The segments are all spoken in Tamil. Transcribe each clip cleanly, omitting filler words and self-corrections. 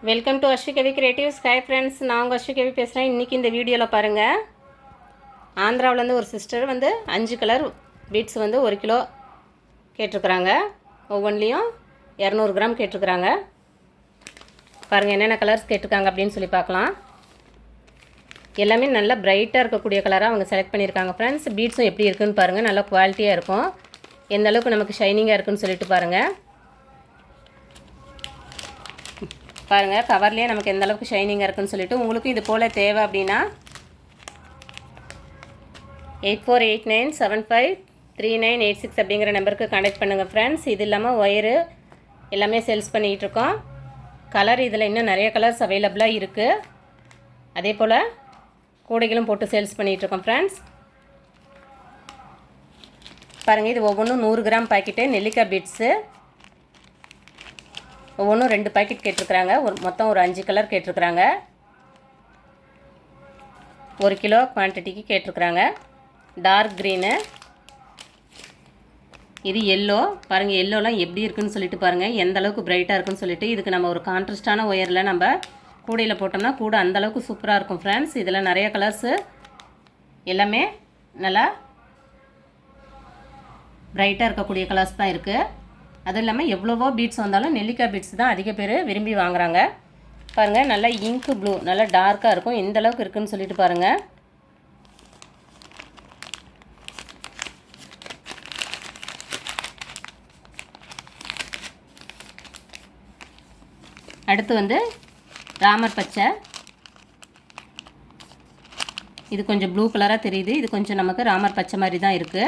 Welcome to Aswikavi creatives. Hi friends, நான் உங்கள் அஸ்விகவி பேசுகிறேன். இன்றைக்கி இந்த வீடியோவில் பாருங்கள், ஆந்திராவிலேருந்து ஒரு சிஸ்டர் 5 கலர் பீட்ஸ் 1 கிலோ கேட்டிருக்குறாங்க. ஒவ்வொன்றிலையும் 200 கிராம் கேட்டிருக்குறாங்க. பாருங்கள் என்னென்ன கலர்ஸ் கேட்டிருக்காங்க அப்படின்னு சொல்லி பார்க்கலாம். எல்லாமே நல்லா பிரைட்டாக இருக்கக்கூடிய கலராக அவங்க செலக்ட் பண்ணியிருக்காங்க. ஃப்ரெண்ட்ஸ், பீட்ஸும் எப்படி இருக்குதுன்னு பாருங்கள். நல்லா குவாலிட்டியாக இருக்கும். எந்த அளவுக்கு நமக்கு ஷைனிங்காக இருக்குதுன்னு சொல்லிட்டு பாருங்கள். பாருங்கள், கவர்லேயே நமக்கு எந்த அளவுக்கு ஷைனிங்காக இருக்குன்னு சொல்லிட்டு. உங்களுக்கும் இது போல் தேவை அப்படின்னா 8489753986 அப்படிங்கிற நம்பருக்கு கான்டெக்ட் பண்ணுங்கள் ஃப்ரெண்ட்ஸ். இது இல்லாமல் ஒயரு எல்லாமே சேல்ஸ் பண்ணிகிட்ருக்கோம். கலர் இதில் இன்னும் நிறைய கலர்ஸ் அவைலபிளாக இருக்குது. அதே போல் கூடைகளும் போட்டு சேல்ஸ் பண்ணிகிட்ருக்கோம் ஃப்ரெண்ட்ஸ். பாருங்கள், இது ஒவ்வொன்றும் 100 கிராம் பாக்கெட்டு நெல்லிக்காய் பீட்ஸு. ஒவ்வொன்றும் 2 பாக்கெட் கேட்டிருக்கிறாங்க. மொத்தம் ஒரு 5 கலர் கேட்டிருக்கிறாங்க. 1 கிலோ குவான்டிட்டிக்கு கேட்டிருக்கிறாங்க. டார்க் க்ரீனு, இது எல்லோ. பாருங்கள், எல்லோலாம் எப்படி இருக்குதுன்னு சொல்லிட்டு பாருங்கள், எந்த அளவுக்கு பிரைட்டாக இருக்குன்னு சொல்லிட்டு. இதுக்கு நம்ம ஒரு கான்ட்ராஸ்டான ஒயரில் நம்ம கூடையில் போட்டோம்னா கூட அந்தளவுக்கு சூப்பராக இருக்கும் ஃப்ரெண்ட்ஸ். இதில் நிறைய கலர்ஸு எல்லாமே நல்லா பிரைட்டாக இருக்கக்கூடிய கலர்ஸ் தான் இருக்குது. அதுவும் இல்லாமல் எவ்வளவோ பீட்ஸ் வந்தாலும் நெல்லிக்காய் பீட்ஸ் தான் அதிக பேர் விரும்பி வாங்குகிறாங்க. பாருங்கள், நல்லா இங்கு ப்ளூ, நல்லா டார்க்காக இருக்கும். எந்த அளவுக்கு இருக்குதுன்னு சொல்லிட்டு பாருங்கள். அடுத்து ராமர் பச்சை. இது கொஞ்சம் ப்ளூ கலராக தெரியுது. இது கொஞ்சம் நமக்கு ராமர் பச்சை மாதிரி தான் இருக்குது.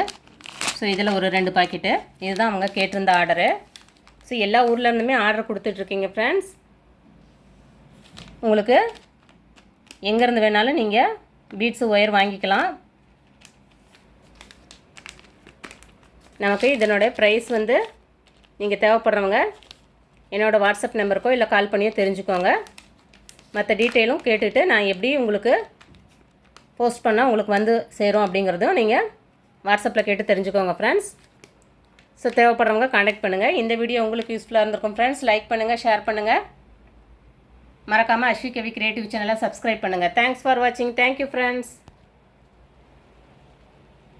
ஸோ இதில் ஒரு 2 பாக்கெட்டு. இதுதான் அவங்க கேட்டிருந்த ஆர்டரு. ஸோ எல்லா ஊர்லேருந்துமே ஆர்டர் கொடுத்துட்ருக்கீங்க ஃப்ரெண்ட்ஸ். உங்களுக்கு எங்கேருந்து வேணாலும் நீங்கள் பீட்ஸு ஒயர் வாங்கிக்கலாம். நமக்கு இதனுடைய ப்ரைஸ் நீங்கள் தேவைப்படுறவங்க என்னோடய வாட்ஸ்அப் நம்பருக்கோ இல்லை கால் பண்ணியோ தெரிஞ்சுக்கோங்க. மற்ற டீட்டெயிலும் கேட்டுட்டு நான் எப்படி உங்களுக்கு போஸ்ட் பண்ணால் உங்களுக்கு சேரும் அப்படிங்கிறதும் நீங்கள் வாட்ஸ்அப்பில் கேட்டு தெரிஞ்சுக்கோங்க ஃப்ரெண்ட்ஸ். ஸோ தேவைப்படுறவங்க கான்டாக்ட் பண்ணுங்கள். இந்த வீடியோ உங்களுக்கு யூஸ்ஃபுல்லாக இருந்திருக்கும் ஃப்ரெண்ட்ஸ். லைக் பண்ணுங்கள், ஷேர் பண்ணுங்கள். மறக்காமல் அஸ்விகவி கிரியேட்டிவ் சேனலை சப்ஸ்கிரைப் பண்ணுங்கள். தேங்க்ஸ் ஃபார் வாட்சிங். Thank you friends.